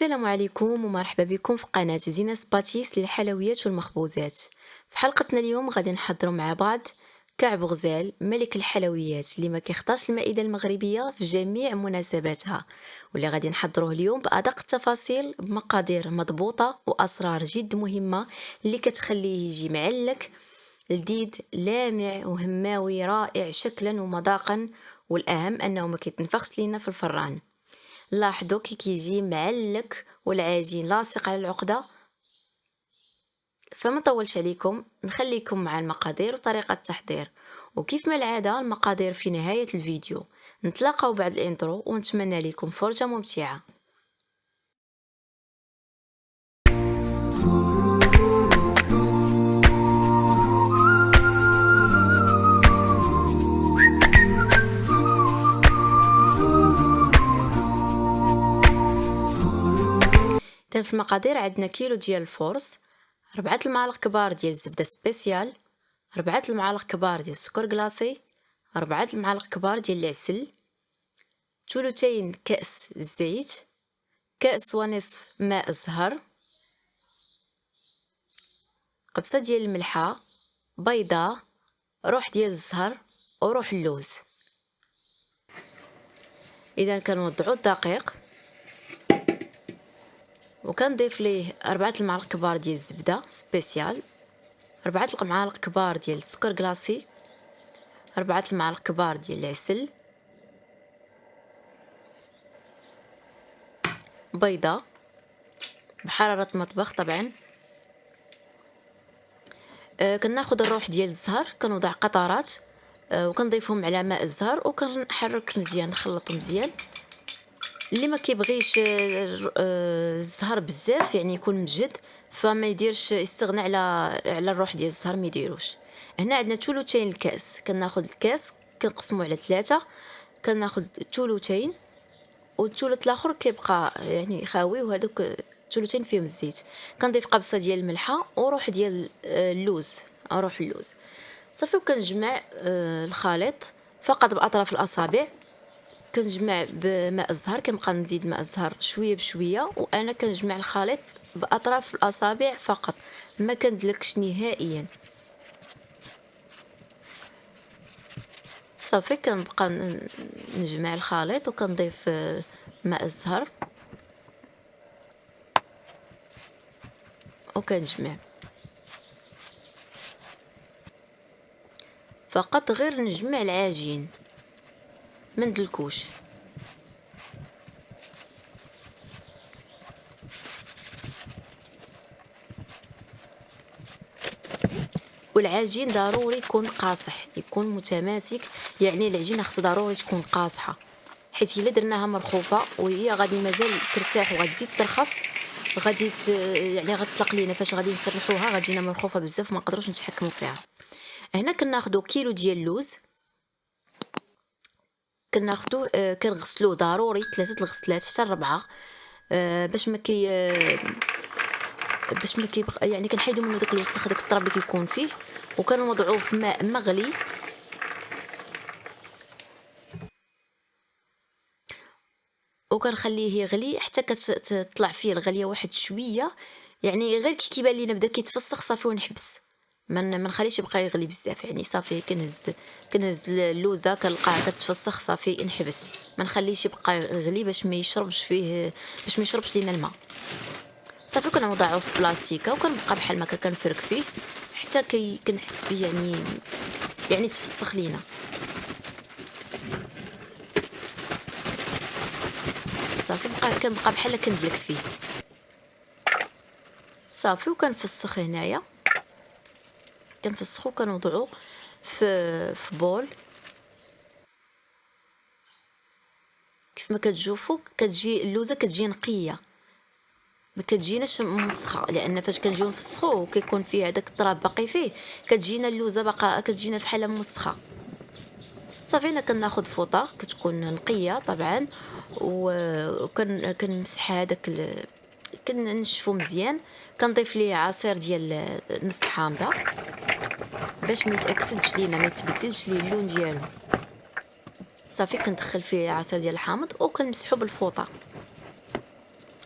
السلام عليكم ومرحبا بكم في قناة زينة سباتيس للحلويات والمخبوزات. في حلقتنا اليوم غادي نحضروا مع بعض كعب غزال ملك الحلويات اللي ما كيخطاش المائدة المغربية في جميع مناسباتها، واللي غادي نحضروه اليوم بأدق التفاصيل بمقادير مضبوطة وأسرار جد مهمة اللي كتخليه يجي معلك لذيذ لامع وهماوي رائع شكلا ومذاقا، والأهم أنه ما كيتنفخش لينا في الفران. لاحظوا كيجي معلك والعجين لاصق على العقدة. فما نطولش عليكم، نخليكم مع المقادير وطريقة التحضير، وكيف ما العادة المقادير في نهاية الفيديو. نتلاقاو بعد الانترو ونتمنى لكم فرجة ممتعة. في المقادير عندنا كيلو ديال الفورص، 4 المعالق كبار ديال الزبدة سبيسيال، 4 المعالق كبار ديال السكر كلاصي، 4 المعالق كبار ديال العسل، ثلثين كأس الزيت، كأس ونصف ماء الزهر، قبصة ديال الملحة، بيضة، روح ديال الزهر وروح اللوز. اذا كنوضعوا الدقيق وكنضيف ليه 4 المعالق كبار ديال الزبده سبيسيال، 4 المعالق كبار ديال السكر كلاصي، 4 المعالق كبار ديال العسل، بيضه بحراره المطبخ طبعا. كناخذ الروح ديال الزهر كنوضع قطرات وكنضيفهم على ماء الزهر وكنحرك مزيان، نخلطهم مزيان. اللي ما كيبغيش الزهر بزاف يعني يكون مجهد فما يديرش، يستغنى على الروح ديال الزهر ما يديروش. هنا عندنا ثلثين الكاس، كناخذ الكاس كنقسمو على 3، كناخذ ثلثين والثلث الاخر كيبقى يعني خاوي، وهذوك ثلثين فيهم الزيت. كنضيف قبصه ديال الملحه وروح ديال اللوز، روح اللوز صافي. وكنجمع الخليط فقط باطراف الاصابع، كنجمع بماء الزهر، كنبقى نزيد ماء الزهر شويه بشويه، وانا كنجمع الخليط باطراف الاصابع فقط، ما كندلكش نهائيا. صافي كنبقى نجمع الخليط وكنضيف ماء الزهر وكنجمع فقط، غير نجمع العجين ما ندلكوش. والعجين ضروري يكون قاصح، يكون متماسك، يعني العجينه خصها ضروري تكون قاصحه، حيت الا درناها مرخوفه وهي غادي مازال ترتاح وغتزيد ترخف، غادي يعني غتطلق لينا فاش غادي نسرحوها غتجينا مرخوفه بزاف وما نقدروش نتحكموا فيها. هنا كناخذوا كيلو ديال اللوز، كناخذوا كنغسلوه ضروري 3 الغسلات حتى 4 باش ما كيبقى يعني كنحيدوا منه داك الوسخ، داك التراب اللي كيكون فيه، وكنوضعوه في ماء مغلي وكنخليه يغلي حتى كتطلع فيه الغليه واحد شويه، يعني غير كيبان لينا بدا كيتفسخ صافي ونحبس، ما نخليش يبقى يغلي بزاف. يعني صافي كنهز اللوزه كنلقاها كتفسخ صافي نحبس، ما نخليش يبقى يغلي باش ما يشربش فيه، باش ما يشربش لينا الماء. صافي كنوضعوه في بلاستيكه وكنبقى بحال ما كنفرك فيه حتى كنحس بيه يعني تفسخ لينا. صافي كنبقى بحال كندلك فيه صافي. وكنفسخ هنايا، كنفسخو كنوضعو في بول. كيف ما كتشوفوا كتجي اللوزه كتجي نقيه، ما كتجيناش مسخه، لان فاش كنجيو نفسخوه وكيكون فيه هذاك التراب باقي فيه كتجينا اللوزه باقا كتجينا بحال مسخه. صافي انا كناخذ فوطه كتكون نقيه طبعا وكنمسح هذاك كنشفو مزيان، كنضيف ليه عصير ديال نص حامضه باش ما يتاكسدش لينا، ما يتبدلش ليه اللون ديالو. صافي كندخل فيه عصير ديال الحامض وكنمسحو بالفوطه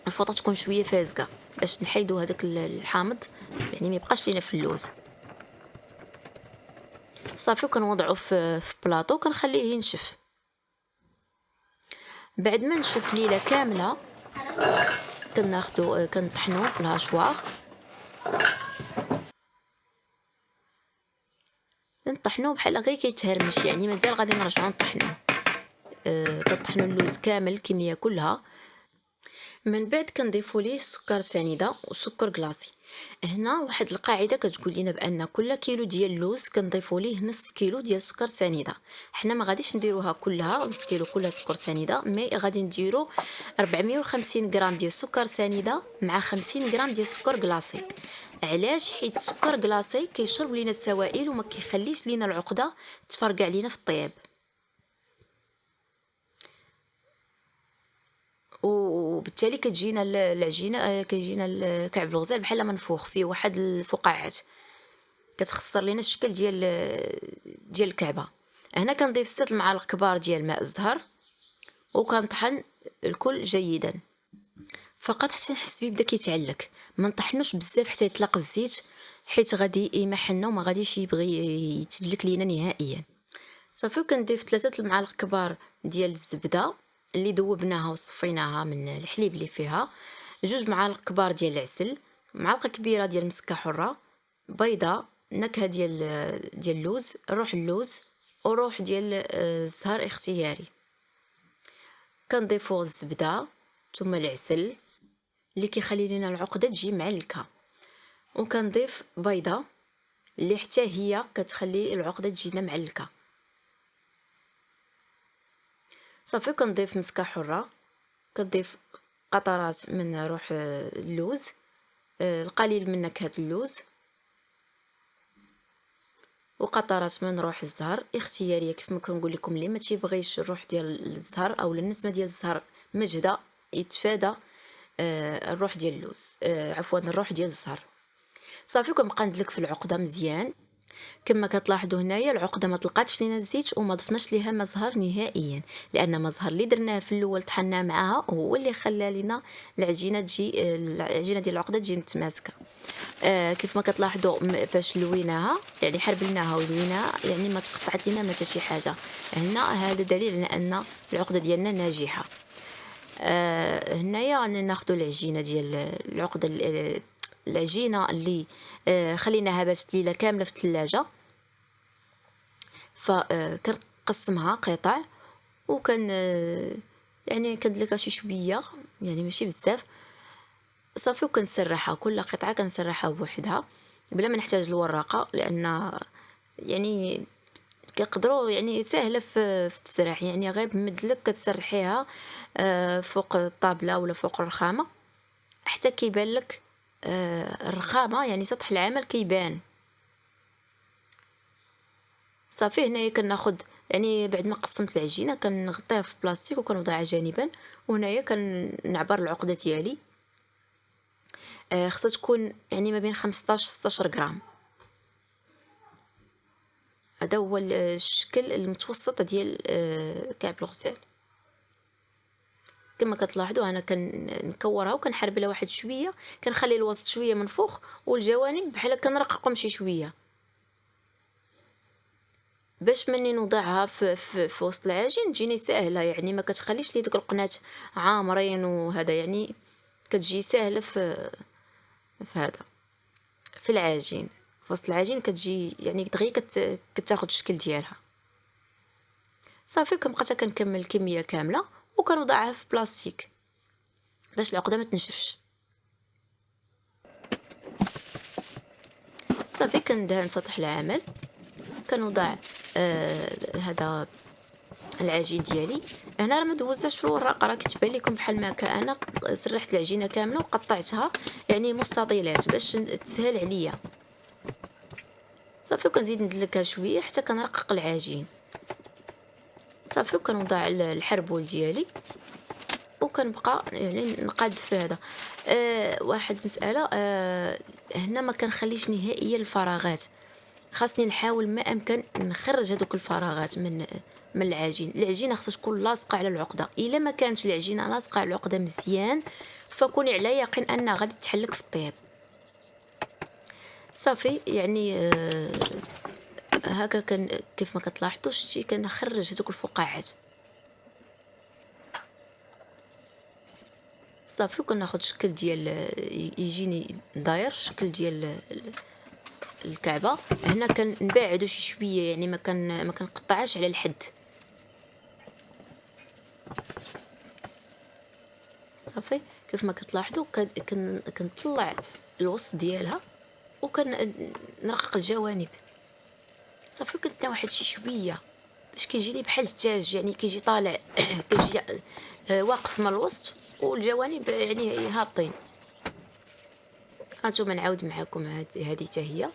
الفوطه تكون شويه فازقه باش نحيدو هذاك الحامض، يعني ما يبقاش لينا في اللوز. صافي كنوضعو في بلاطو كنخليه ينشف. بعد ما نشف ليله كامله كناخدو كنطحنوه في الهاشوار، نطحنوه بحال غير كيتهرمش، يعني مازال غادي نرجعو نطحنوه. كنطحنو اللوز كامل الكميه كلها. من بعد كنضيفوا ليه سكر سنيده وسكر كلاصي. هنا واحد القاعده كتقول لنا بان كل كيلو ديال اللوز كنضيفوا ليه نصف كيلو ديال سكر سنيده. حنا ما غاديش نديروها كلها نصف كيلو كلها سكر سنيده، مي غادي نديرو 450 غرام ديال سكر سنيده مع 50 غرام ديال سكر كلاصي. علاش؟ حيت السكر كلاصي كيشرب لينا السوائل وما كيخليش لينا العقده تفرقع لينا في الطياب. وبالتالي كتجينا العجينه، كيجينا كعب الغزال بحال منفوخ فيه واحد الفقاعات، كتخسر لينا الشكل ديال الكعبه. هنا كنضيف 6 معالق كبار ديال ماء الزهر وكنطحن الكل جيدا فقط حتى نحس بيه بدا كيتعلك. ما نطحنوش بزاف حتى يطلق الزيت، حيت غادي يمحنا وما غاديش يبغي يتدلك لينا نهائيا. صافي كنضيف 3 معالق كبار ديال الزبده اللي ذوبناها وصفيناها من الحليب اللي فيها، 2 معالق كبار ديال العسل، معلقه كبيره ديال المسكه حره، بيضه، نكهه ديال اللوز، روح اللوز وروح ديال الزهر اختياري. كنضيفوا الزبده ثم العسل اللي كيخلي لنا العقده تجي معلكه، وكنضيف بيضه اللي حتى هي كتخلي العقده تجينا معلكه. صافي كنضيف مسكه حره، كنضيف قطرات من روح اللوز، القليل من نكهه اللوز، وقطرات من روح الزهر اختياريه. كيف ما كنقول لكم اللي ما تيبغيش الروح ديال الزهر او النسمه ديال الزهر مجهده يتفادى الروح ديال اللوز، عفوا الروح ديال الزهر. صافي كنبقى ندلك في العقده مزيان. كما كتلاحظوا هنايا العقده ما طلقاتش لينا الزيت وما ضفناش ليها ما زهر نهائيا، لان ما زهر اللي درناه في الاول طحنا معاها هو اللي خلى لنا العجينه ديال العقده تجي متماسكه. كيف ما كتلاحظوا فاش لويناها يعني حربلناها ولويناها يعني ما تقطعت لينا ما حتى شي حاجه. هنا هذا دليل على ان العقده ديالنا ناجحه. هنايا ناخذوا العجينه ديال العقده، العجينه اللي خليناها باتت ليله كامله في الثلاجه، فكنقسمها قطع وكان يعني كندلكها شي شويه يعني ماشي بزاف. صافي وكنسرحها كل قطعه كنسرحها بوحدها بلا ما نحتاج الوراقه، لان يعني كيقدروا يعني سهله في التسريح، يعني غير بمدلك كتسرحيها فوق الطابله ولا فوق الرخامه حتى كيبان لك الرخامه، يعني سطح العمل كيبان. صافي هنايا كناخد يعني بعد ما قسمت العجينه كنغطيها في بلاستيك وكنوضعها جانبا، وهنايا كنعبر العقده ديالي. خصها تكون يعني ما بين 15 16 غرام. هذا هو الشكل المتوسط ديال كعب الغزال. كما كتلاحظوا انا كنكورها وكنحربلها واحد شويه، كنخلي الوسط شويه منفوخ والجوانب بحال كنرققهم شي شويه باش مني نوضعها في وسط العجين تجيني ساهله، يعني ما كتخليش لي دوك القنات عامرين، وهذا يعني كتجي ساهله في هذا في العجين، في وسط العجين كتجي يعني دغيا كتاخذ الشكل ديالها. صافي كنبقى حتى كنكمل الكميه كامله وكنوضعها في بلاستيك باش العقده ما تنشفش. صافي كندهن سطح العمل، كنوضع هذا العجين ديالي. هنا راه ما دوزتش في الوراقه، راه كتبان لكم بحال ما كان انا سرحت العجينه كامله وقطعتها يعني مستطيلات باش تسهل عليا. صافي وكنزيد ندلكها شويه حتى كنرقق العجين. صافي وكنوضع الحربول ديالي وكنبقى يعني نقاد في هذا. واحد مساله، هنا ما كنخليش نهائيا الفراغات، خاصني نحاول ما امكن نخرج هذوك الفراغات من العجين. العجينه خاصها تكون لاصقه على العقده، الا ما كانتش العجينه لاصقه على العقده مزيان فكوني على يقين انها غادي تحلك في الطياب. صافي يعني هكا كان كيف ما كتلاحظوا شتي كنخرج هذوك الفقاعات. صافي وكناخذ شكل ديال يجيني داير شكل ديال الكعبه. هنا كنبعدو شي شويه، يعني ما كنقطعهاش على الحد. صافي كيف ما كتلاحظوا كنطلع الوسط ديالها وكنرقق الجوانب. صافي كنتنا واحد شي شويه باش كيجيني بحال التاج، يعني كيجي طالع كيجي واقف من الوسط والجوانب يعني هابطين. هانتوما نعاود معاكم هذه حتى هي.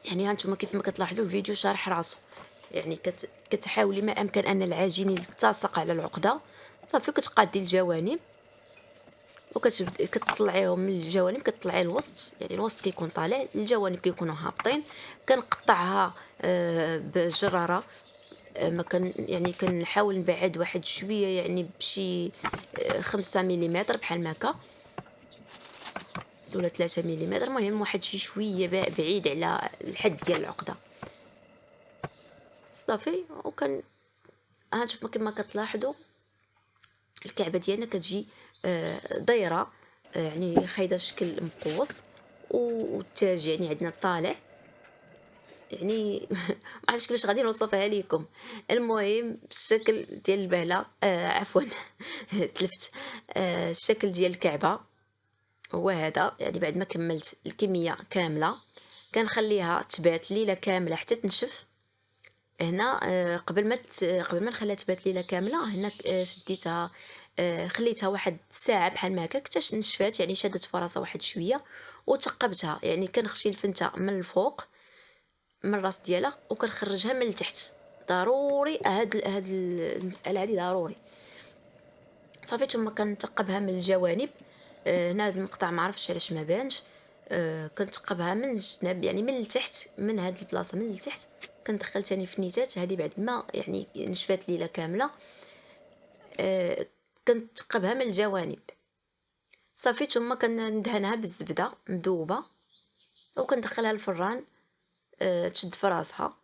يعني هانتوما كيف ما كتلاحظوا الفيديو شارح راسو، يعني كتحاولي ما امكن ان العجين يلتصق على العقده. صافي كتقادي الجوانب كتطلعيهم من الجوانب، كتطلعي الوسط، يعني الوسط كيكون طالع، الجوانب كيكونوا هابطين. كنقطعها بالجراره. ما كان يعني كنحاول نبعد واحد شويه، يعني بشي 5 مليمتر بحال هكا ولا 3 مليمتر، المهم واحد شي شويه بعيد على الحد ديال العقده. صافي هانتوما كما كتلاحظوا الكعبه ديالنا كتجي دايره، يعني خايده شكل مقوس، والتاج يعني عندنا طالع، يعني ما عرفتش كيفاش غادي نوصفها لكم. المهم الشكل ديال البهله عفوا تلفت. الشكل ديال الكعبه هو هذا. يعني بعد ما كملت الكميه كامله كنخليها تبات ليله كامله حتى تنشف. هنا قبل ما نخليها تبات ليله كامله، هنا شديتها خليتها واحد الساعه بحال ما هكا حتى نشفات، يعني شادت في راسها واحد شويه وثقبتها. يعني كنخشي الفنته من الفوق من الراس ديالها وكنخرجها من التحت. ضروري هاد المساله هذه ضروري. صافي ثم كنثقبها من الجوانب. هنا هاد المقطع ما عرفتش علاش ما بانش. كنثقبها من الجناب، يعني من التحت، من هاد البلاصه من التحت. كندخل تاني فنيتات هذه بعد ما يعني نشفات ليله كامله. كنثقبها من الجوانب. صافي ثم كندهنها بالزبده مذوبه وكندخلها الفران تشد في راسها.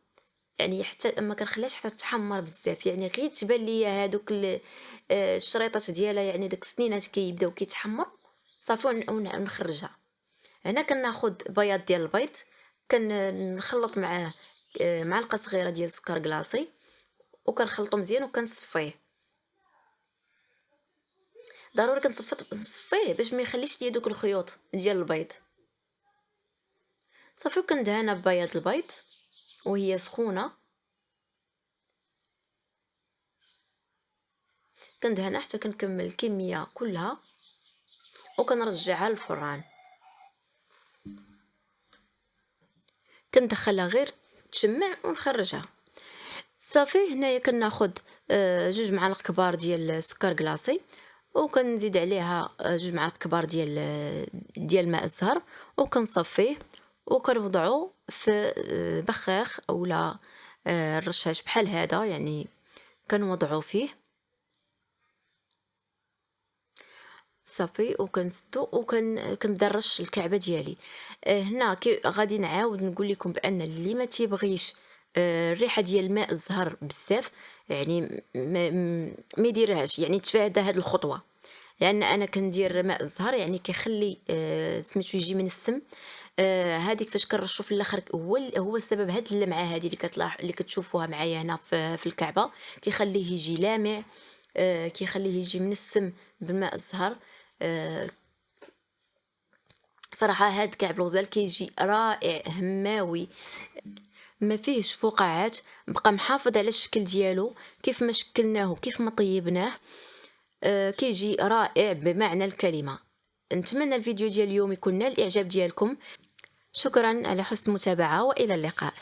يعني حتى ما كنخليهاش حتى تحمر بزاف، يعني غير تبان ليا هادوك الشريطات ديالها، يعني داك السنينات كيبداو كيتحمر. صافي ونخرجها. هنا كناخذ بياض ديال البيض، كنخلط معاه معلقه صغيره ديال سكر كلاصي وكنخلطو مزيان وكنصفيه. ضروري نصفيه باش ما يخليش ليا دوك الخيوط ديال البيض. صافي وكندهنها ببياض البيض وهي سخونه، كندهنها حتى كنكمل الكميه كلها وكنرجعها للفران. كندخلها غير تشمع ونخرجها. صافي هنايا كناخذ 2 معالق كبار ديال سكر كلاصي وكنزيد عليها 2 معالق كبار ديال ماء الزهر وكنصفيه وكنوضعو في بخاخ اولا الرشاش بحال هذا، يعني كنوضعو فيه. صافي وكنسدو كنبدا نرش الكعبه ديالي. هنا غادي نعاود نقول لكم بان اللي ما تيبغيش الريحه ديال ماء الزهر بزاف، يعني ما يديرهاش، يعني تفادى هاد الخطوه. لان انا كندير ماء الزهر يعني كيخلي سميتو يجي من السم. هذيك فاش كنرشو في الاخر هو السبب. هاد اللمعه هذه اللي كتشوفوها معايا هنا في الكعبه كيخليه يجي لامع، كيخليه يجي من السم بالماء الزهر. صراحه هاد كعب الغزال كيجي رائع هماوي، ما فيهش فقاعات، بقى محافظ على الشكل ديالو كيف ما شكلناه كيف ما طيبناه. كيجي رائع بمعنى الكلمه. نتمنى الفيديو ديال اليوم يكون نال الاعجاب ديالكم. شكرا على حسن المتابعه والى اللقاء.